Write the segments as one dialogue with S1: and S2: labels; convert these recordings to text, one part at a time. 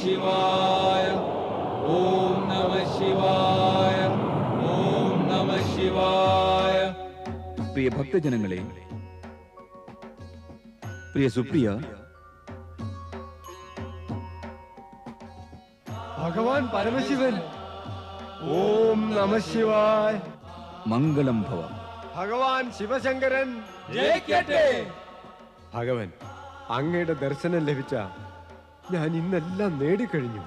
S1: ശിവായ. ഓം നമഃ ശിവായ. ഓം നമഃ ശിവായ.
S2: പ്രിയ ഭക്തജനങ്ങളെ, പ്രിയ സുപ്രിയ,
S3: ഭഗവാൻ പരമശിവൻ. ഓം നമഃ ശിവായ.
S2: മംഗളം ഭവ.
S3: ഭഗവാൻ ശിവശങ്കരൻ
S1: ജയിക്കട്ടെ.
S3: ഭഗവൻ, അങ്ങയുടെ ദർശനം ലഭിച്ച ഞാൻ ഇന്നെല്ലാം നേടിക്കഴിഞ്ഞു.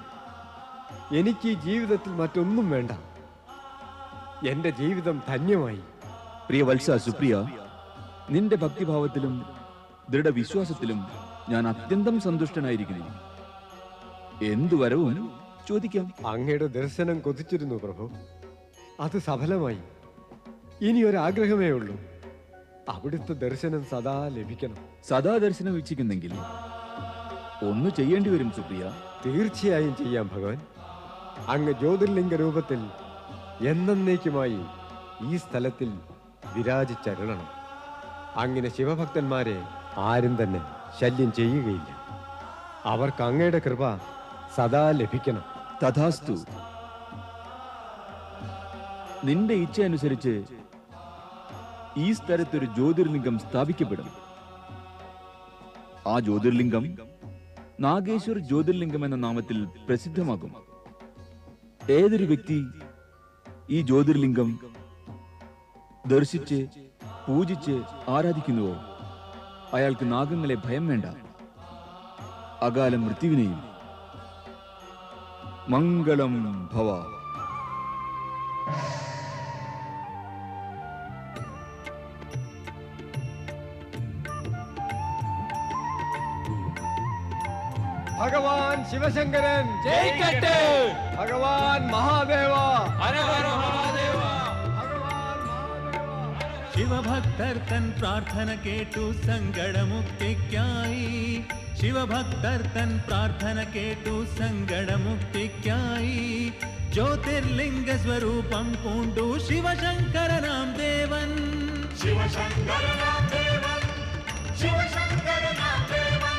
S3: എനിക്ക് ഈ ജീവിതത്തിൽ മറ്റൊന്നും വേണ്ട. എന്റെ ജീവിതം ധന്യമായി.
S2: പ്രിയ വത്സ സുപ്രിയ, നിന്റെ ഭക്തിഭാവത്തിലും ദൃഢവിശ്വാസത്തിലും ഞാൻ അത്യന്തം സന്തുഷ്ടനായിരിക്കുന്നു. എന്തു വരവും ചോദിക്കാം.
S3: അങ്ങയുടെ ദർശനം കൊതിച്ചിരുന്നു പ്രഭു. അത് സഫലമായി. ഇനി ഒരാഗ്രഹമേ ഉള്ളൂ. അവിടുത്തെ ദർശനം സദാ ലഭിക്കണം.
S2: സദാ ദർശനം വീക്ഷിക്കുന്നെങ്കിൽ ഒന്ന് ചെയ്യേണ്ടി വരും സുപ്രിയ.
S3: തീർച്ചയായും ചെയ്യാം ഭഗവാൻ. അങ്ങ് ജ്യോതിർലിംഗ രൂപത്തിൽ എന്നേക്കുമായി ഈ സ്ഥലത്തിൽ വിരാജിച്ചരുളണം. അങ്ങനെ ശിവഭക്തന്മാരെ ആരും തന്നെ ശല്യം ചെയ്യുകയില്ല. അവർക്ക് അങ്ങയുടെ കൃപ സദാ ലഭിക്കണം.
S2: തഥാസ്തു. നിന്റെ ഇച്ഛ അനുസരിച്ച് ഈ സ്ഥലത്തൊരു ജ്യോതിർലിംഗം സ്ഥാപിക്കപ്പെടും. ആ ജ്യോതിർലിംഗം നാഗേശ്വർ ജ്യോതിർലിംഗം എന്ന നാമത്തിൽ പ്രസിദ്ധമാകും. ഏതൊരു വ്യക്തി ഈ ജ്യോതിർലിംഗം ദർശിച്ച് പൂജിച്ച് ആരാധിക്കുന്നുവോ അയാൾക്ക് നാഗങ്ങളെ ഭയം വേണ്ട, അകാല മൃത്യുവിനെയും. മംഗളം ഭവ.
S3: ഭഗവാൻ ശിവശങ്കരൻ
S1: ജയിക്കട്ടെ.
S3: ഭഗവാൻ മഹാദേവ.
S1: ഹര ഹര മഹാദേവ.
S3: ഭഗവാൻ മഹാദേവ.
S4: ശിവഭക്തർ തൻ പ്രാർത്ഥന കേട്ടു സങ്കടമുക്തിക്കായി. ശിവഭക്തർ തൻ പ്രാർത്ഥന കേട്ടു സങ്കടമുക്തിക്കായി. ജ്യോതിർലിംഗ സ്വരൂപം പൂണ്ടു ശിവശങ്കരനാം ദേവൻ.
S5: ശിവശങ്കരനാം ദേവൻ. ശിവശങ്കരനാം ദേവൻ.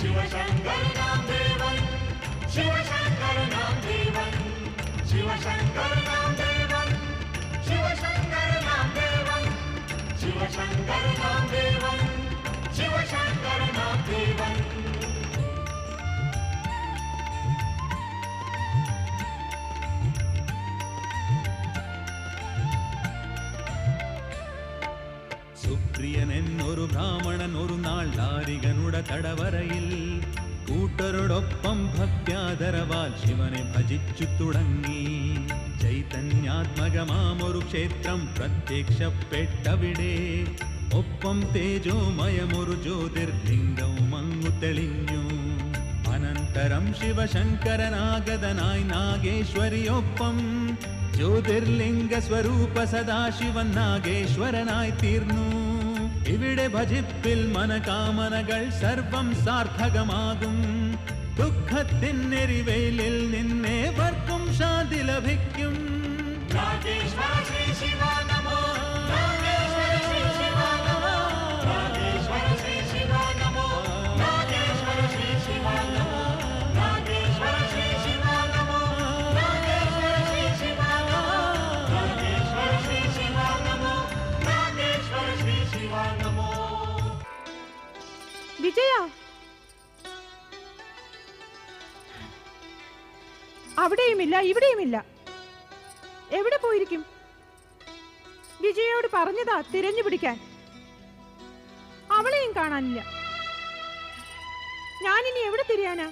S5: ശിവശങ്കരനാം ദേവൻ. ശിവശങ്കരനാം ദേവൻ. ശിവശങ്കരനാം ദേവൻ. ശിവശങ്കരനാം ദേവൻ. ശിവശങ്കരനാം ദേവൻ. ശിവശങ്കരനാം ദേവൻ.
S4: സുപ്രിയനെന്നൊരു ബ്രാഹ്മണൻ ഒരു നാൾ ദാരികനുടെ തടവറയിൽ കൂട്ടരോടൊപ്പം ഭക്ത്യാദരവാൽ ശിവനെ ഭജിച്ചു തുടങ്ങി. ചൈതന്യാത്മകമാമൊരു ക്ഷേത്രം പ്രത്യക്ഷപ്പെട്ടവിടെ. ഒപ്പം തേജോമയമൊരു ജ്യോതിർലിംഗവും അങ്ങു തെളിഞ്ഞു. അനന്തരം ശിവശങ്കരനാഗതനായി നാഗേശ്വരിയൊപ്പം ജ്യോതിർലിംഗ സ്വരൂപ സദാശിവൻ നാഗേശ്വരനായി തീർന്നു. ഇവിടെ ഭജിപ്പിൽ മനകാമനകൾ സർവം സാർത്ഥകമാകും. ദുഃഖത്തിനെരിവെയിലിൽ നിന്നേവർക്കും ശാന്തി ലഭിക്കും.
S5: നാഗേശ്വര ശ്രീ ശിവ നമോ. നാഗേശ്വര ശ്രീ ശിവ നമോ. നാഗേശ്വര ശ്രീ ശിവ നമോ. നാഗേശ്വര ശ്രീ ശിവ നമോ. നാഗേശ്വര ശ്രീ ശിവ നമോ. നാഗേശ്വര ശ്രീ ശിവ നമോ. നാഗേശ്വര ശ്രീ ശിവ നമോ. നാഗേശ്വര ശ്രീ ശിവ നമോ.
S6: വിജയ, അവിടെയുമില്ല ഇവിടെയുമില്ല. എവിടെ പോയിരിക്കും? വിജയോട് പറഞ്ഞതാ തിരഞ്ഞു പിടിക്കാൻ. അവളെയും കാണാനില്ല. ഞാനിനി എവിടെ തിരിയാനാ?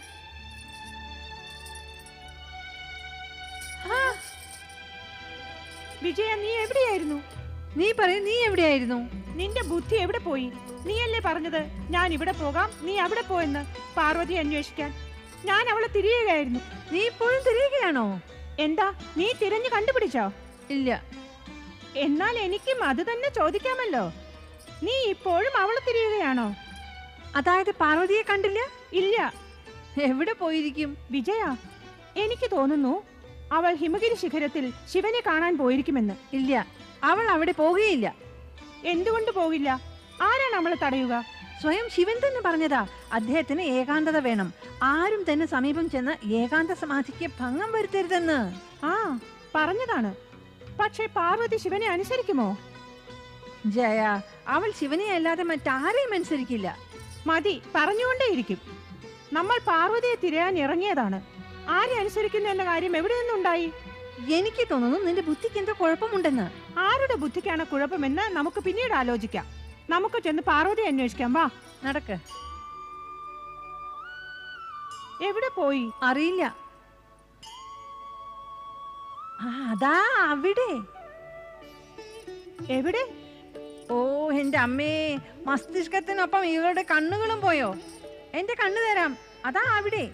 S6: വിജയ, നീ എവിടെയായിരുന്നു?
S7: നീ പറയും, നീ എവിടെയായിരുന്നു?
S6: നിന്റെ ബുദ്ധി എവിടെ പോയി? നീയല്ലേ പറഞ്ഞത് ഞാൻ ഇവിടെ പോകാം, നീ അവിടെ പോയെന്ന്. പാർവതി അന്വേഷിക്കാൻ ഞാൻ അവളെ തിരിയുകയായിരുന്നു.
S7: നീ ഇപ്പോഴും തിരിയുകയാണോ?
S6: എന്താ, നീ തിരഞ്ഞു കണ്ടുപിടിച്ചോ?
S7: ഇല്ല.
S6: എന്നാൽ എനിക്കും അത് തന്നെ ചോദിക്കാമല്ലോ. നീ ഇപ്പോഴും അവളെ തിരിയുകയാണോ?
S7: അതായത് പാർവതിയെ കണ്ടില്ല?
S6: ഇല്ല.
S7: എവിടെ പോയിരിക്കും?
S6: വിജയ, എനിക്ക് തോന്നുന്നു അവൾ ഹിമഗിരി ശിഖരത്തിൽ ശിവനെ കാണാൻ പോയിരിക്കുമെന്ന്.
S7: ഇല്ല, അവൾ അവിടെ പോകുകയില്ല.
S6: എന്തുകൊണ്ട് പോകില്ല? ആരാണ് അവളെ തടയുക?
S7: സ്വയം ശിവൻ തന്നെ പറഞ്ഞതാ അദ്ദേഹത്തിന് ഏകാന്തത വേണം, ആരും തന്നെ സമീപം ചെന്ന് ഏകാന്ത സമാധിക്ക് ഭംഗം വരുത്തരുതെന്ന്.
S6: ആ പറഞ്ഞതാണ്. പക്ഷേ പാർവതി ശിവനെ അനുസരിക്കുമോ?
S7: ജയ, അവൾ ശിവനെ അല്ലാതെ മറ്റാരെയും അനുസരിക്കില്ല.
S6: മതി, പറഞ്ഞുകൊണ്ടേയിരിക്കും. നമ്മൾ പാർവതിയെ തിരയാൻ ഇറങ്ങിയതാണ്. ആരെ അനുസരിക്കുന്നു എന്ന കാര്യം എവിടെ നിന്നുണ്ടായി?
S7: എനിക്ക് തോന്നുന്നു നിന്റെ ബുദ്ധിക്ക് എന്തോ കുഴപ്പമുണ്ടെന്ന്.
S6: ആരുടെ ബുദ്ധിക്കാണ് കുഴപ്പമെന്ന് നമുക്ക് പിന്നീട് ആലോചിക്കാം. നമുക്ക് ചെന്ന് പാർവതി അന്വേഷിക്കാം. വാ,
S7: നടക്ക്.
S6: എവിടെ പോയി?
S7: അറിയില്ല. അതാ അവിടെ.
S6: എവിടെ?
S7: ഓ എന്റെ അമ്മേ, മസ്തിഷ്കത്തിനൊപ്പം ഇവരുടെ കണ്ണുകളും പോയോ? എന്റെ കണ്ണു തരാം, അതാ അവിടെ.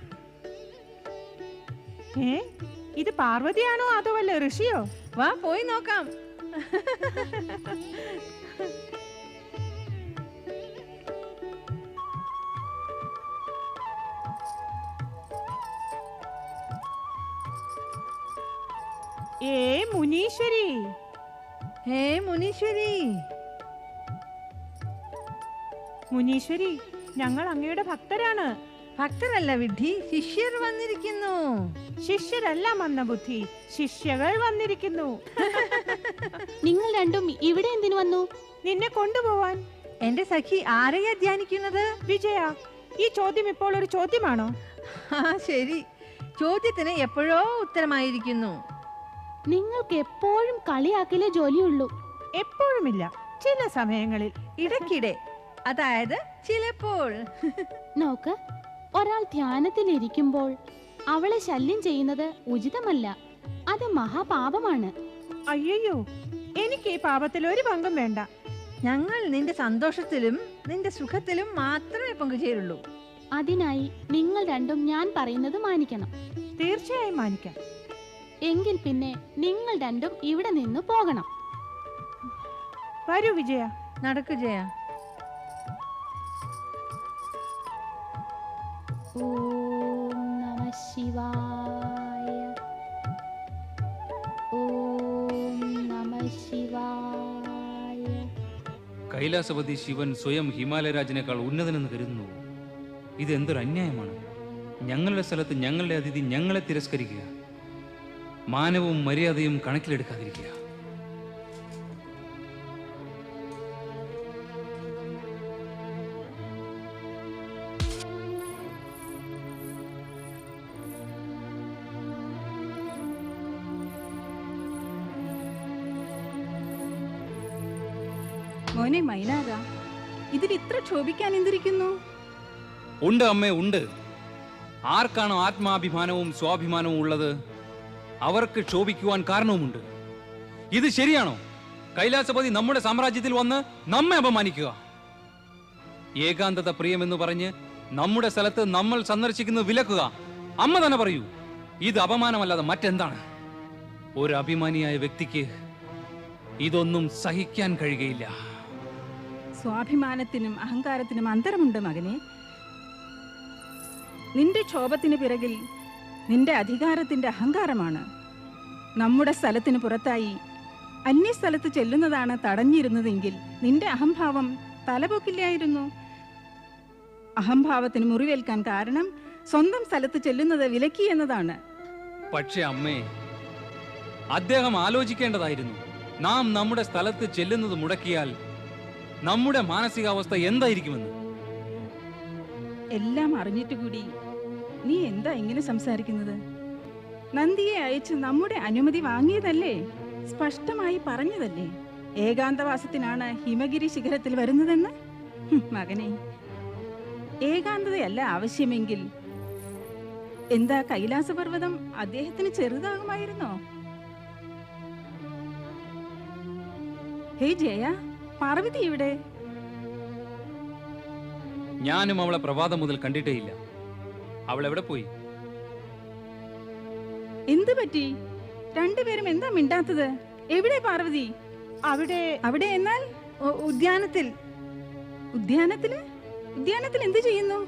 S6: ഇത് പാർവതിയാണോ അതോ വല്ല ഋഷിയോ?
S7: വാ പോയി നോക്കാം.
S6: മുനീശ്വരി,
S7: ഹേ മുനീശ്വരി.
S6: മുനീശ്വരി, ഞങ്ങൾ അങ്ങയുടെ ഭക്തരാണ്.
S7: ഭക്തരല്ല വിഡ്ഢി, ശിഷ്യർ വന്നിരിക്കുന്നു.
S6: ശിഷ്യരല്ല മന്ദബുദ്ധി, ശിഷ്യകൾ വന്നിരിക്കുന്നു.
S8: നിങ്ങൾ രണ്ടും ഇവിടെ എന്തിനു വന്നു?
S6: നിന്നെ കൊണ്ടുപോവാൻ.
S7: എന്റെ സഖി ആരെയാ ധ്യാനിക്കുന്നത്?
S6: വിജയ, ഈ ചോദ്യം ഇപ്പോൾ ഒരു ചോദ്യമാണോ?
S7: ശരി, ചോദ്യത്തിന് എപ്പോഴോ ഉത്തരമായിരിക്കുന്നു.
S8: നിങ്ങൾക്ക് എപ്പോഴും കളിയാക്കലേ ജോലിയുള്ളൂ.
S6: എപ്പോഴുമില്ല, ചില സമയങ്ങളിൽ,
S7: ഇടയ്ക്കിടെ, അതായത് ചിലപ്പോൾ.
S8: നോക്ക്, ഒരാൾ ധ്യാനത്തിലിരിക്കുമ്പോൾ അവളെ ശല്യം ചെയ്യുന്നത് ഉചിതമല്ല. അത് മഹാപാപമാണ്.
S6: അയ്യോ, എനിക്ക് ഈ പാപത്തിൽ ഒരു പങ്കും വേണ്ട.
S7: ഞങ്ങൾ നിന്റെ സന്തോഷത്തിലും നിന്റെ സുഖത്തിലും മാത്രമേ പങ്കുചേരുള്ളൂ.
S8: അതിനായി നിങ്ങൾ രണ്ടും ഞാൻ പറയുന്നത് മാനിക്കണം.
S6: തീർച്ചയായും മാനിക്കാം.
S8: എങ്കിൽ പിന്നെ നിങ്ങൾ രണ്ടും ഇവിടെ നിന്ന് പോകണം.
S6: വരൂ വിജയ.
S7: നടക്കു ജയ.
S8: ഓം നമഃ ശിവായ. ഓം നമഃ ശിവായ.
S1: കൈലാസപതി ശിവൻ സ്വയം ഹിമാലയരാജനേക്കാൾ ഉന്നതനെന്ന് കരുതുന്നു. ഇതെന്തൊരു അന്യായമാണ്. ഞങ്ങളുടെ സ്ഥലത്ത് ഞങ്ങളുടെ അതിഥി ഞങ്ങളെ തിരസ്കരിക്കുക, മാനവും മര്യാദയും കണക്കിലെടുക്കാതിരിക്കുക.
S9: മോനെ മൈനാക, ഇതിൽ ഇത്ര ക്ഷോഭിക്കാൻ എന്തിരിക്കുന്നു?
S1: ഉണ്ട് അമ്മേ, ഉണ്ട്. ആർക്കാണോ ആത്മാഭിമാനവും സ്വാഭിമാനവും ഉള്ളത് അവർക്ക് ക്ഷോഭിക്കുവാൻ കാരണവുമുണ്ട്. ഇത് ശരിയാണോ? കൈലാസപതി നമ്മുടെ സാമ്രാജ്യത്തിൽ വന്ന് നമ്മെ അപമാനിക്കുക, ഏകാന്തത പ്രിയമെന്ന് പറഞ്ഞ് നമ്മുടെ സ്ഥലത്ത് നമ്മൾ സന്ദർശിക്കുന്നത് വിലക്കുക. അമ്മ തന്നെ പറയൂ, ഇത് അപമാനമല്ലാതെ മറ്റെന്താണ്? ഒരു അഭിമാനിയായ വ്യക്തിക്ക് ഇതൊന്നും സഹിക്കാൻ കഴിയുകയില്ല.
S9: സ്വാഭിമാനത്തിനും അഹങ്കാരത്തിനും അന്തരമുണ്ട് മകനെ. നിന്റെ ക്ഷോഭത്തിന് പിറകിൽ നിന്റെ അധികാരത്തിന്റെ അഹങ്കാരമാണ്. നമ്മുടെ സ്ഥലത്തിന് പുറത്തായി അന്യസ്ഥലത്ത് ചെല്ലുന്നതാണ് തടഞ്ഞിരുന്നതെങ്കിൽ നിന്റെ അഹംഭാവം തലപൊക്കില്ലായിരുന്നു. അഹംഭാവത്തിന് മുറിവേൽക്കാൻ കാരണം സ്വന്തം സ്ഥലത്ത് ചെല്ലുന്നത് വിലക്കി എന്നതാണ്.
S1: പക്ഷേ അമ്മേ, അദ്ദേഹം ആലോചിക്കേണ്ടതായിരുന്നു, നാം നമ്മുടെ സ്ഥലത്ത് ചെല്ലുന്നത് മുടക്കിയാൽ നമ്മുടെ മാനസികാവസ്ഥ എന്തായിരിക്കുമെന്ന്.
S9: എല്ലാം അറിഞ്ഞിട്ട് കൂടി നീ എന്താ ഇങ്ങനെ സംസാരിക്കുന്നത്? നന്ദിയെ അയച്ച് നമ്മുടെ അനുമതി വാങ്ങിയതല്ലേ? സ്പഷ്ടമായി പറഞ്ഞതല്ലേ ഏകാന്തവാസത്തിനാണ് ഹിമഗിരി ശിഖരത്തിൽ വരുന്നതെന്ന്? മകനെ, ഏകാന്തതയല്ല ആവശ്യമെങ്കിൽ എന്താ കൈലാസപർവ്വതം അദ്ദേഹത്തിന് ചെറുതാകുമായിരുന്നോ? ഹേ ജയ, പാർവതി ഇവിടെ?
S1: ഞാനും അവളെ പ്രഭാതം മുതൽ കണ്ടിട്ടേയില്ല. അവൾ എവിടെ പോയി?
S9: എന്ത് പറ്റി? രണ്ടുപേരും എന്താ മിണ്ടാത്തത്? എവിടെ പാർവതി?
S6: അവിടെ.
S9: അവിടെ എന്നാൽ
S7: ഉദ്യാനത്തിൽ.
S9: ഉദ്യാനത്തില്? ഉദ്യാനത്തിൽ എന്ത് ചെയ്യുന്നു?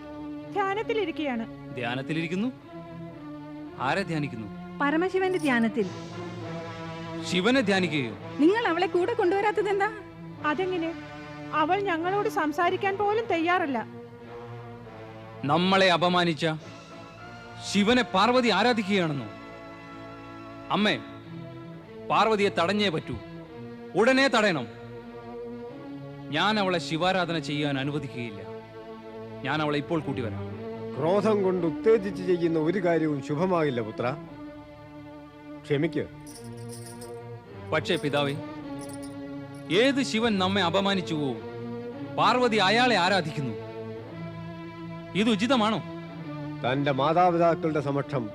S6: ധ്യാനത്തിലിരിക്കുകയാണ്.
S1: ധ്യാനത്തിലിരിക്കുന്നു? ആരെ ധ്യാനിക്കുന്നു?
S7: പരമശിവന്റെ ധ്യാനത്തിൽ.
S1: ശിവനെ ധ്യാനിക്കുകയോ?
S9: നിങ്ങൾ അവളെ കൂടെ കൊണ്ടുവരാത്തത് എന്താ?
S6: അതെങ്ങനെ? അവൾ ഞങ്ങളോട് സംസാരിക്കാൻ പോലും തയ്യാറല്ല.
S1: നമ്മളെ അപമാനിച്ച ശിവനെ പാർവതി ആരാധിക്കുകയാണെന്നോ? അമ്മേ, പാർവതിയെ തടഞ്ഞേ പറ്റൂ. ഉടനെ തടയണം. ഞാൻ അവളെ ശിവാരാധന ചെയ്യാൻ അനുവദിക്കുകയില്ല. ഞാൻ അവളെ ഇപ്പോൾ കൂട്ടിവരാം.
S3: ക്രോധം കൊണ്ട് ഉത്തേജിച്ച് ചെയ്യുന്ന ഒരു കാര്യവും ശുഭമാകില്ല പുത്ര. ക്ഷമിക്ക്.
S1: പക്ഷേ പിതാവേ, ഏത് ശിവൻ നമ്മെ അപമാനിച്ചുവോ പാർവതി അയാളെ ആരാധിക്കുന്നു. ഇത് ഉചിതമാണോ?
S3: തന്റെ മാതാപിതാക്കളുടെ സമക്ഷം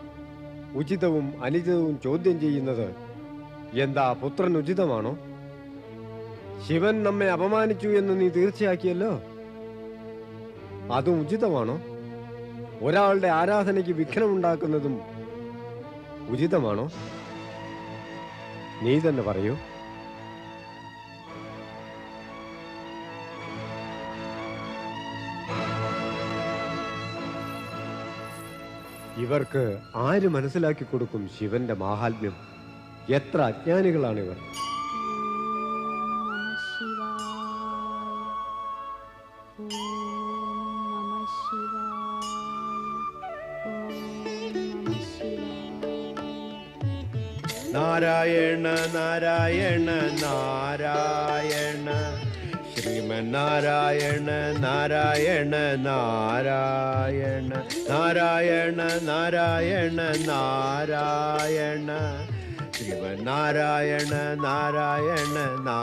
S3: ഉചിതവും അനുചിതവും ചോദ്യം ചെയ്യുന്നത് എന്താ പുത്രൻ ഉചിതമാണോ? ശിവൻ നമ്മെ അപമാനിച്ചു എന്ന് നീ തീർച്ചയാക്കിയല്ലോ. അതും ഉചിതമാണോ? ഒരാളുടെ ആരാധനയ്ക്ക് വിഘ്നമുണ്ടാക്കുന്നതും ഉചിതമാണോ? നീ തന്നെ പറയൂ. ഇവർക്ക് ആര് മനസ്സിലാക്കി കൊടുക്കും ശിവന്റെ മാഹാത്മ്യം? എത്ര അജ്ഞാനികളാണിവർ.
S10: നാരായണ നാരായണ നാരായണ ശ്രീമന്നാരായണ നാരായണ നാരായണ നാരായണ നാരായണ നാരായണ ശ്രീമന്നാരായണ നാരായണ നാ